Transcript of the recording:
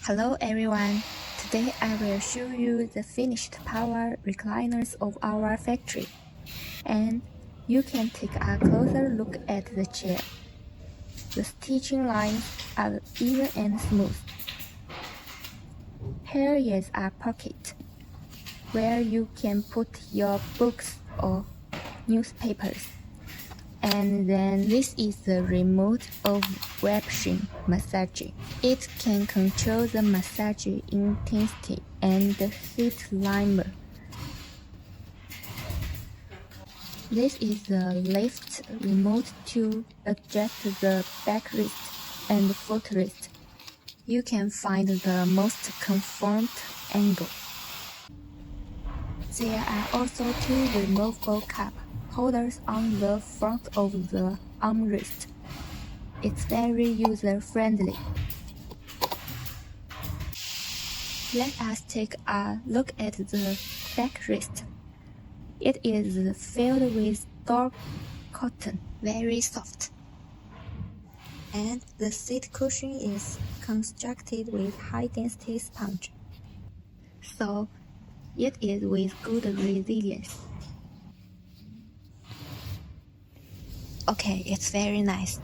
Hello everyone, today I will show you the finished power recliners of our factory. And you can take a closer look at the chair. The stitching lines are even and smooth. Here is a pocket where you can put your books or newspapers. And then this is the remote of vibration massage. It can control the massage intensity and heat limit. This is the lift remote to adjust the backrest and footrest. You can find the most comfort angle. There are also two removable cup holders on the front of the armrest. It's very user-friendly. Let us take a look at the backrest. It is filled with dark cotton, very soft. And the seat cushion is constructed with high-density sponge. So, it is with good resilience. Okay, it's very nice.